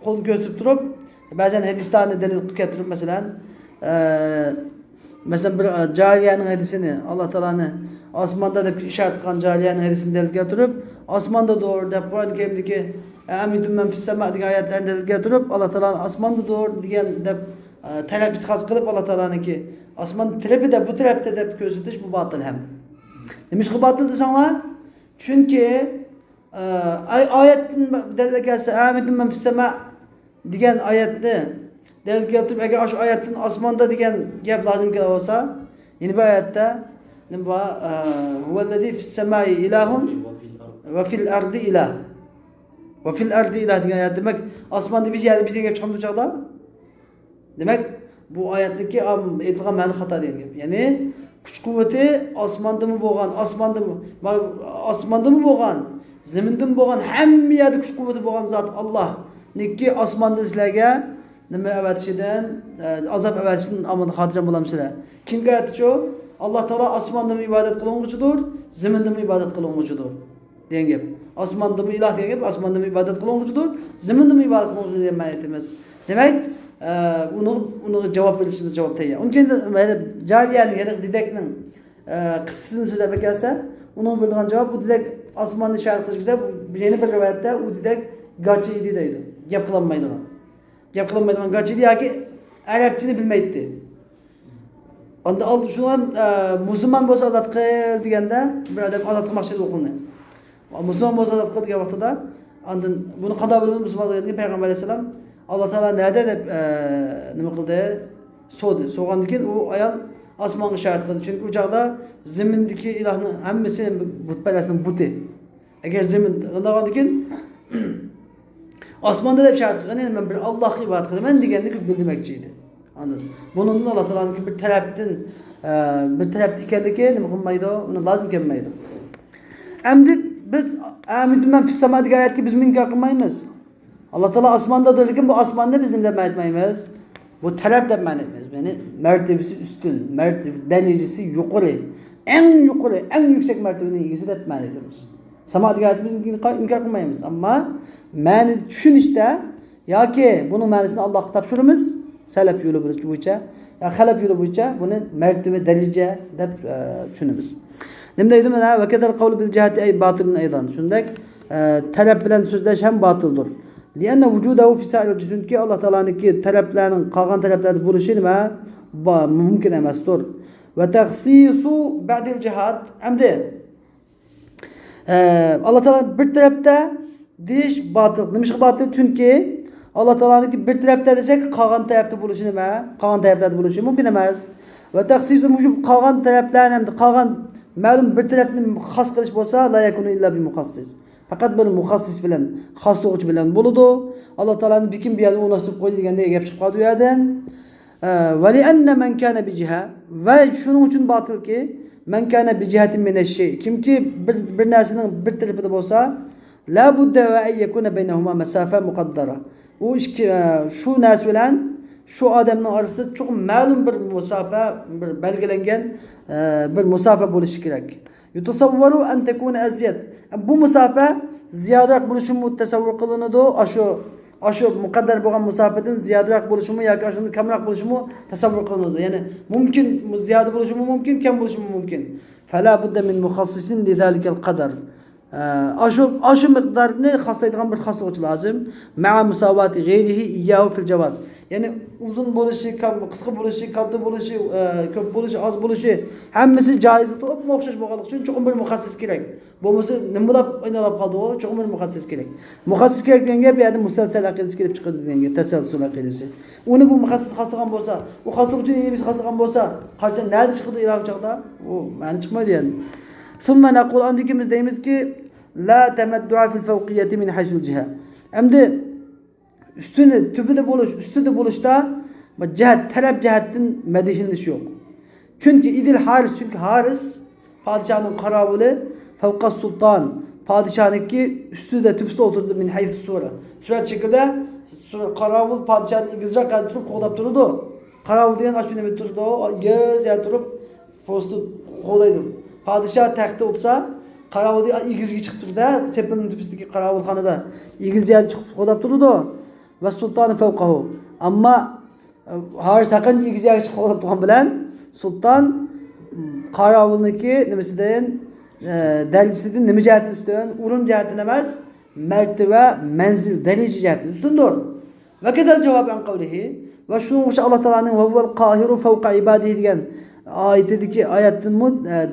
qo'l ko'rsatib turib, ba'zan hadislarni dalil qilib keltirib masalan mesela bir cariyenin hadisini Allah Teala'nı osmonda deb ishorat qilgan cariyenin hadisini dalil keltirib, osmonda doğru deb Qur'on-i Karimdagi amidun men fis sama degan oyatlarni dalil keltirib, Allah Teala'nın osmonda doğru degan deb talab itqaz qilib Allah Teala'niki osmon tarafida bu tarafda deb ko'rsatish bu batil ham. Nima batil desanglar? Çünkü ayetin dalil kelsa amidun men fis sama degan oyatni delil keltirib, agar shu oyatdan osmonda degan gap lozim kelib olsa, yine bu oyatda nima huvallazi fis samai ilahun va fil ardi ilah. Va fil ardi ilah degan oyat demak, osmonda biz yerda bizga gap chiqadi bu chaqda. Demak, bu oyatniki aytilgan ma'no xato degan gap. Ya'ni kuch quvvati osmondami bo'lgan, osmondami bo'lgan, zamindami bo'lgan, hamma yerda kuch quvvati bo'lgan zot Alloh. Niki osmonda sizlarga nima avatishidan azob avatishidan amanda xotirjam bo'lamsizlar. Kimga aytdi? Allah Teala osmonda ibodat qiluvchidir, zaminda ibodat qiluvchidir degan gap. Osmonda iloh degan gap, osmonda ibodat qiluvchidir, zaminda ibodat qiluvchidir degan ma'no etamiz. Demak, uni javob berishimiz javob tayyor. Unkin jariyaning ya da didakning qissasini so'zlab kelsa, uning bergan javob bu didak osmonni sharh qilsa, yana bir rivoyatda u didak gachi edi deydi. Gap qilolmaydigan. Gap qilolmaydigan gachi edi yoki arabchani bilmaydi. Onda shundan musulmon bo'lsa ozod qil deganda bir odam ozod qilmoqchi o'qildi. Musulmon bo'lsa ozod qil degan vaqtida ondan buni qanday bilamiz musulmon degan payg'ambar alayhisalom Allah Teala nerede deb nima qildi? So'di. So'g'andan keyin u ayol osmonga ishorat qildi. Chunki u chaqda zamindagi ilohni hammasi butparastning buti. Agar zamin undagandan keyin osmonda deb ishorat qilgan, men bir Allohga ibodat qilaman deganni bildirmoqchi edi. Anladın? Bunun Allah Teala'nın bir taraftan ekanligi nima qilmaydi, uni lozim kelmaydi. Endi biz amidman fis sama degan oyatga biz inkor qilmaymiz. Allah Teala osmondadir, lekin bu osmonda biz nima deb aytmaymiz? Bu talab deb ma'no etmaymiz. Ya'ni martabasi ustun, darajasi yuqori, eng yuqori, eng yuksak martabaning egasi deb ma'no etamiz. Sama degan oyatni biz inkor qilmaymiz, ammo ma'ni tushunishda yoki buning ma'nosini Allohga topshiramiz. Salaf yo'li bo'yicha, ya xalaf yo'li bo'yicha buni martaba daraja deb tushunamiz. Nima deydi mana va kadal qawl bil jihati ay batilun aydan. Shundak talab bilan so'zlash ham batildir. Lianna wujudahu fi sa'il juzunki Alloh taolaniki talablarning qolgan talablarda bo'lishi nima mumkin emasdir. Va takhsisu ba'dil jihat hamda Alloh taolo bir tarafda deyish batil. Nima batil? Chunki Allah Teala'nınki bir tarafta desek qolgan tarafta bo'lishi nima? Qolgan taraflarda bo'lishi mumkin emas. Va takhsisu mujib qolgan taraflarni ham qolgan ma'lum bir tarafni xos qilish bo'lsa, la yakunu illa bi mukhassis. Faqat bir mukhassis bilan, xoslovchi bilan bo'ladi. Alloh taolaning bikim bir yerda o'rnashtirib qo'ydi deganda gap chiqib qoldi u yerdan. Va li anna man kana bi jiha va shuning uchun batilki man kana bi jihatin min ash-shay. Kimki bir narsaning bir tarafida bo'lsa, la budda va ay yakuna baynahuma masafa muqaddara. Bu şu narsa bilan şu odamning orasida çok ma'lum bir musofa, bir belgilangan bir musofa bo'lishi kerak. Yutasavvaru an takuna azyad. Bu musofa ziyodaroq bo'lishimi tasavvur qilinadi. Aşu muqaddar bo'lgan musofadan ziyodaroq bo'lishimi yoki shundan kamroq bo'lishimi tasavvur qilinadi. Ya'ni mumkin ziyoda bo'lishimi mumkin, kam bo'lishimi mumkin. Fala budda min mukhassisin li zalikal qadar. Aşu miqdarni xoslaydigan bir xoslovchi lozim. Ma'a musavati g'ayrihi iyyahu fil javoz. Ya'ni uzun bo'lishi, qisqa bo'lishi, katta bo'lishi, ko'p bo'lishi, oz bo'lishi hammasi joiz to'p o'xshash bo'lganligi uchun cho'qim bir muxassis kerak. Bo'lmasa nima bo'lib o'ynalab qoldi u? Cho'qim bir muxassis kerak. Muxassis kerak degan gap bu yerda musalsal aqidasi kelib chiqadi degan gap, tasalsul aqidasi. Uni bu muxassis xoslagan bo'lsa, u xoslovchi nima xoslagan bo'lsa, qachon nerede chiqadi ilohi chaqda? U ma'ni chiqmaydi yani. Thumma naqul andikimiz deymizki la tamaddu'a fil fawqiyyati min haysul jiha. Endi ustida bo'lishda jihat, talab jihatdan madihinish yo'q. Çünkü Haris padişahın qarovuli fawqa sultan, padişahniki ustida tüpüste oturdu min haysus sura. Surat şekilde qarovul padişahın igizroq turib qo'g'dab turdi. Qarovul degan ashuna nima turdi, yuz ya turib postu qo'g'daydi. Padişah taxtda o'tsa qarovul igizga chiqib turdi, sepilning tüpüsteki qarovulxonada igiz ya chiqib qo'g'dab turdi. Ve sultanı fevkahu. Ama Haris haqqan igiz ya chiqib qo'g'dab turgan bilan sultan qarovulniki nimasidan darajasidan nima jihatdan ustun, o'rin jihatdan emas, martaba, manzil, daraja jihatdan ustundir. Va kadal javob an qavlihi va shuning uchun Alloh taolaning va huval qahiru fawqa ibadihi degan oyatidagi oyatdan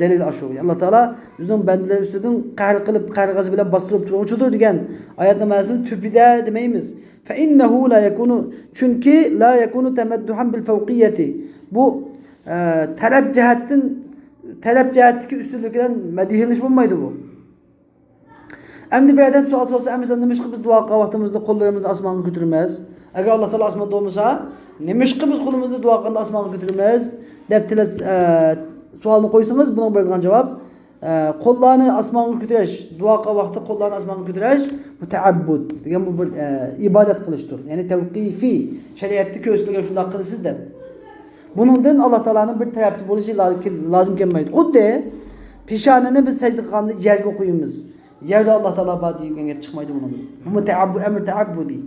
dalil ashu. Alloh taolo o'zining bandalari ustidan qahr qilib, qarg'asi bilan bostirib turuvchidir degan oyatning ma'nosini tubida demaymiz. Fa innahu la yakunu chunki la yakunu tamadduhan bil fawqiyati. Bu talab jihatdagi ustunlikdan madihinish bo'lmaydi bu. Endi bir adam savol sorsa, nima ish qilib biz duo qilgan vaqtimizda qo'llarimizni osmonga ko'taramiz? Agar Alloh taolo osmonda bo'lmasa, nima ish qilib biz qo'limizni duo qilganda osmonga ko'taramiz? Deb savolni qo'ysangiz, buning beradigan javob qo'llarni osmonga ko'tarish, duo qilgan vaqtda qo'llarni osmonga ko'tarish bu ta'abbud degan bu bir ibodat qilishdir. Ya'ni tavqifi, shariatda ko'rsatilgan shunday qilasiz deb. Buningdan Alloh taolaning bir tarafli bo'lishi lozim kelmaydi. Xuddi peshonani biz sajda qilganda yerga qo'yamiz. Yerda Alloh taolo bor degan gap chiqmaydi bundan. Bu amr ta'abbudi.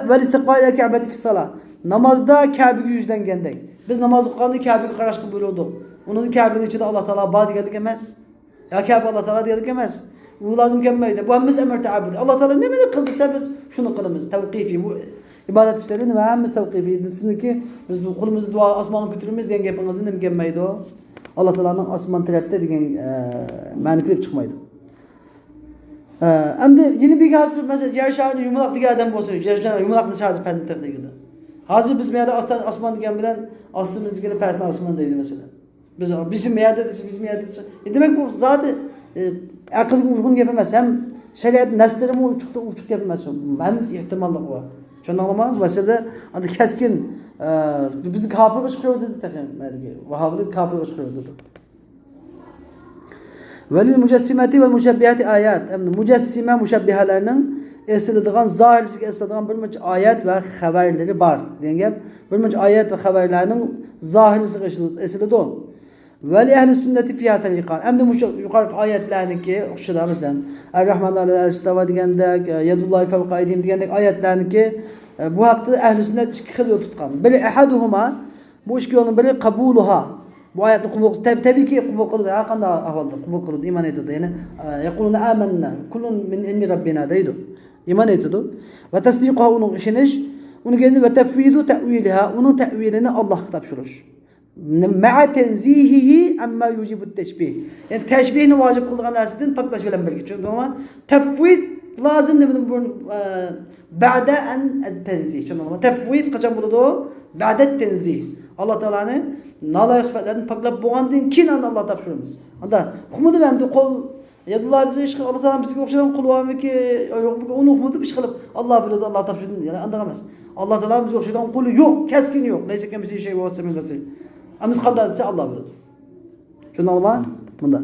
Va istiqbal al-Ka'bati fi salat. Namazda Ka'baga yuzlangandek. Biz namoz o'qiganda Ka'baga qarashga buyurildik. Uning Ka'baning ichida Alloh taolo bor deganlik emas. Ya Ka'ba Alloh taolo deganlik emas. Bu lozim kelmaydi. Bu hammasi amr ta'abbudi. Alloh taolo nimani qildisa biz shuni qilamiz. Tavqifi bu ibodat ishlari nima hammasi tavqifi. Sizniki biz qo'limizni duo osmonga ko'taramiz degan gapingizni nima kelmaydi? Alloh taoloning osmon tarafda degan ma'ni kelib chiqmaydi. Endi yeni bir hozir mesela yer şarını yumaloq degan odam bo'lsa, yer şarını yumaloqni hozir fan texnikada. Hozir biz meyada osmon degan bilan ostimizga pastdan osmon deydi mesela. Bizim meyada desa, bizim meyada desa. Demak bu zoti aqlga uygun gap emas. Ham shariat naslari uchuq gap emas. Hammasi ehtimolli bor. Tushundingizmi? Masalada anda kaskin bizni kofirga chiqardi dedi. Vahablik kofirga chiqardi. Velil mucessimati vel müşebbihati ayat. Mucessime müşebbihalarının esiladigan, zahirisiga esiladigan bir muncha ayat ve haberleri var. Degan gap, bir muncha ayat ve haberlerinin zahirisiga esiladi o. Vel ehli sünneti fiha tariqan. Endi yuqorqi oyatlarniki o'xshada masalan Ar-Rahman al-Istava degandek, Yadullahi fawqa aydihim degandek oyatlarniki bu haqda ehli sünnet ikki xil yo'l tutgan. Biri ahaduhuma, bu ikki yo'lning biri qabuluha. Bu ayetni tabii ki qabul qildi. Har qanday ahvolda qabul qildi, iymon etdi. Ya'ni yaquluna amanna kullun min indi rabbina deydi. Iymon etdi. Va tasdiquha uning ishonish, unga va tafvidu ta'wilha, uning ta'vilini Allohga topshirish. Ma'a tanzihihi amma yujibu at-tashbih. Yani tashbihni vojib qilgan narsadan paklash bilan birga. Tushundingmi? Tafvid lozim dedim bu ba'da an at-tanzih. Tushundingmi? Tafvid qachon bo'ladi? Ba'da at-tanzih. Alloh taolani naloyiq sifatlardan paklab bo'lgandan keyin Alloh topshiramiz. Unda hukmida hamda qo'l yadullarni ish qilib Alloh taolo bizga o'xshagan qo'l bormiki, yo'qmi? Uni hukmida ish qilib Alloh biladi, Alloh topshirdi. Ya'ni unda emas. Alloh taolo bizga o'xshagan qo'li yo'q, kaskin yo'q. Laysa kamisi shay va samil basir. Amiz qanday desa Alloh biladi. Tushundingmi? Bunda.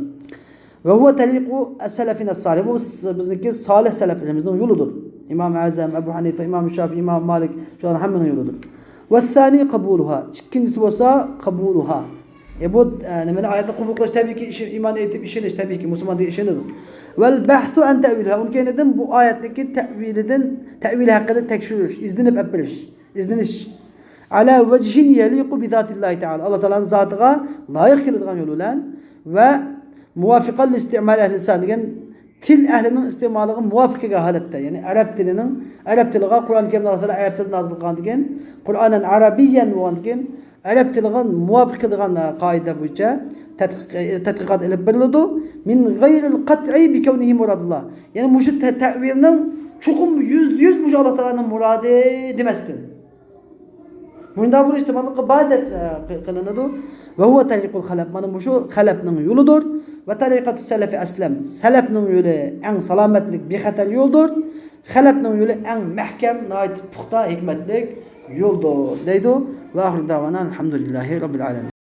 Ve huve tariqu es-selefine salih. Bu bizdeki salih seleflerimizin yoludur. İmam Azam, Ebu Hanife, İmam Şafii, İmam Malik şu an hamının yoludur. Ve thani kabuluha. İkincisi olsa kabuluha. Bu nima ayetni qabul qilish tabii ki iman etib ishonish tabii ki musulmon deb ishonadi. Vel bahsu an ta'vilha. Unga dedim bu oyatdagi ta'vili haqida tekshirish, izlanib apilish, izlanish. Ala vechin yaliqu bi zatillahi ta'ala. Allah Teala'nın zatıga layık keladigan yo'l bilan va muvafiqan li istimal ahli lisan degan til ahlining istimoliga muvofiq kelgan holatda, ya'ni arab tiliga Qur'on Karimda Allah Teala arab tilida nozil qilgan degan, Qur'onan arabiyyan bo'lgan degan arab tiliga muvofiq keladigan qoida bo'yicha tadqiqot ilib beriladi. Min g'ayril qat'i bi kawnihi muradullah. Ya'ni mushu ta'vilning chuqum %100 mushu Allah Teala'ning muradi demasdan. Bunda bu ihtimallıkı badet kılınıdır. Ve huve tariqul halab. Mana bu şu halabның yoludur. Ve tariqatu selefi aslem. Selefның yolu en salametlik, bexatar yoldur. Halabның yolu en mahkem, nait, puxta, hikmetlik yoldur. Deydi. Ve ahir davana elhamdülillahi rabbil alemin.